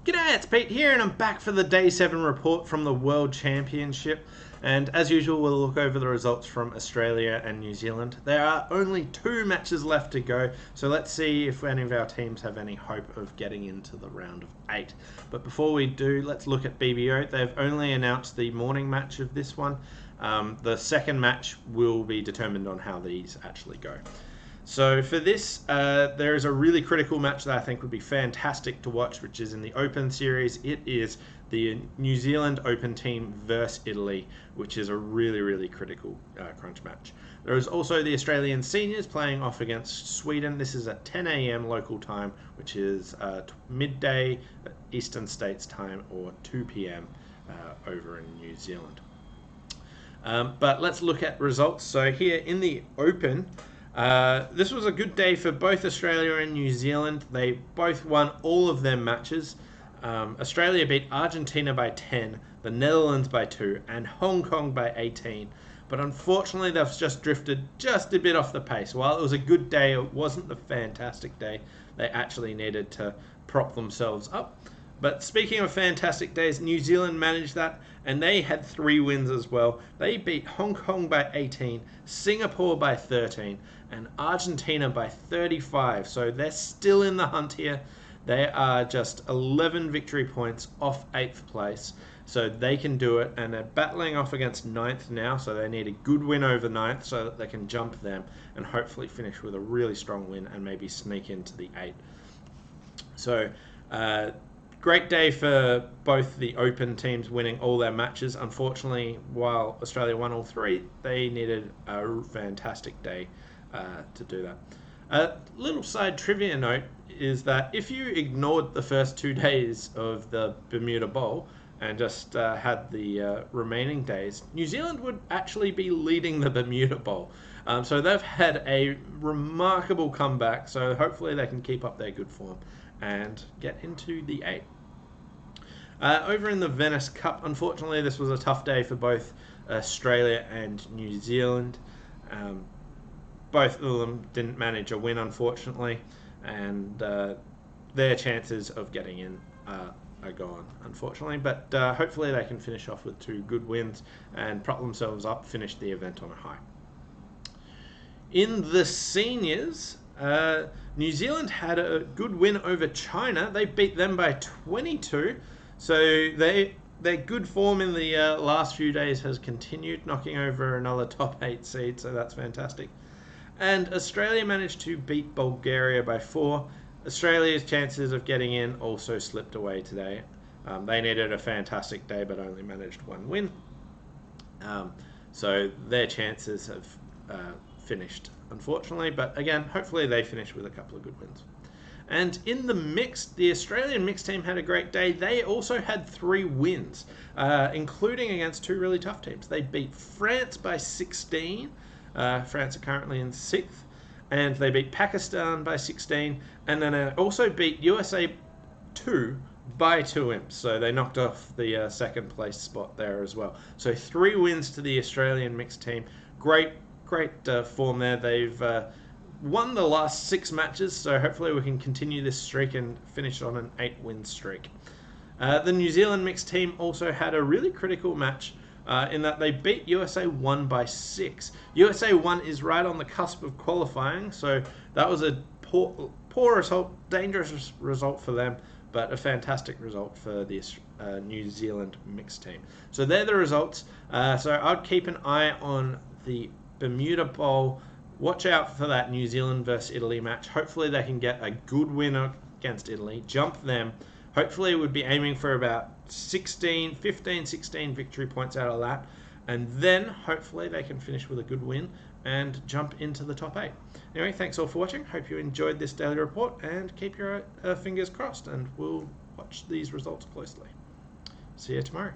G'day, it's Pete here, and I'm back for the Day 7 report from the World Championship. And as usual, we'll look over the results from Australia and New Zealand. There are only 2 matches left to go, so let's see if any of our teams have any hope of getting into the round of 8. But before we do, let's look at BBO. They've only announced the morning match of this one. The second match will be determined on how these actually go. So for this, there is a really critical match that I think would be fantastic to watch, which is in the Open Series. It is the New Zealand Open team versus Italy, which is a really critical crunch match. There is also the Australian seniors playing off against Sweden. This is at 10 a.m. local time, which is midday Eastern States time, or 2 p.m. Over in New Zealand. But let's look at results. So here in the Open, this was a good day for both Australia and New Zealand. They both won all of their matches. Australia beat Argentina by 10, the Netherlands by 2, and Hong Kong by 18. But unfortunately, they've just drifted just a bit off the pace. While it was a good day, it wasn't the fantastic day. They actually needed to prop themselves up. But speaking of fantastic days, New Zealand managed that, and they had 3 wins as well. They beat Hong Kong by 18, Singapore by 13, and Argentina by 35. So they're still in the hunt here. They are just 11 victory points off 8th place. So they can do it, and they're battling off against 9th now, so they need a good win over 9th so that they can jump them and hopefully finish with a really strong win and maybe sneak into the 8. So great day for both the Open teams winning all their matches. Unfortunately, while Australia won all 3, they needed a fantastic day to do that. A little side trivia note is that if you ignored the first 2 days of the Bermuda Bowl and just had the remaining days, New Zealand would actually be leading the Bermuda Bowl. So they've had a remarkable comeback, so hopefully they can keep up their good form and get into the 8. Over in the Venice Cup, unfortunately this was a tough day for both Australia and New Zealand. Both of them didn't manage a win, unfortunately, and their chances of getting in are gone, unfortunately. But hopefully they can finish off with 2 good wins and prop themselves up, finish the event on a high. In the seniors, New Zealand had a good win over China. They beat them by 22. So their good form in the last few days has continued, knocking over another top 8 seed, so that's fantastic. And Australia managed to beat Bulgaria by 4. Australia's chances of getting in also slipped away today. They needed a fantastic day but only managed 1 win. So their chances have finished, unfortunately. But again, hopefully they finish with a couple of good wins. And in the mixed, the Australian mixed team had a great day. They also had 3 wins, including against 2 really tough teams. They beat France by 16. France are currently in 6th. And they beat Pakistan by 16. And then also beat USA 2 by 2 imps. So they knocked off the second place spot there as well. So 3 wins to the Australian mixed team. Great form there. They've won the last 6 matches, so hopefully we can continue this streak and finish on an 8-win streak. The New Zealand mixed team also had a really critical match in that they beat USA 1 by 6. USA 1 is right on the cusp of qualifying, so that was a poor result, dangerous result for them, but a fantastic result for the New Zealand mixed team. So they're the results. So I'd keep an eye on the Bermuda Bowl. Watch out for that New Zealand versus Italy match. Hopefully they can get a good win against Italy, jump them. Hopefully we'd be aiming for about 15, 16 victory points out of that. And then hopefully they can finish with a good win and jump into the top 8. Anyway, thanks all for watching. Hope you enjoyed this daily report and keep your fingers crossed, and we'll watch these results closely. See you tomorrow.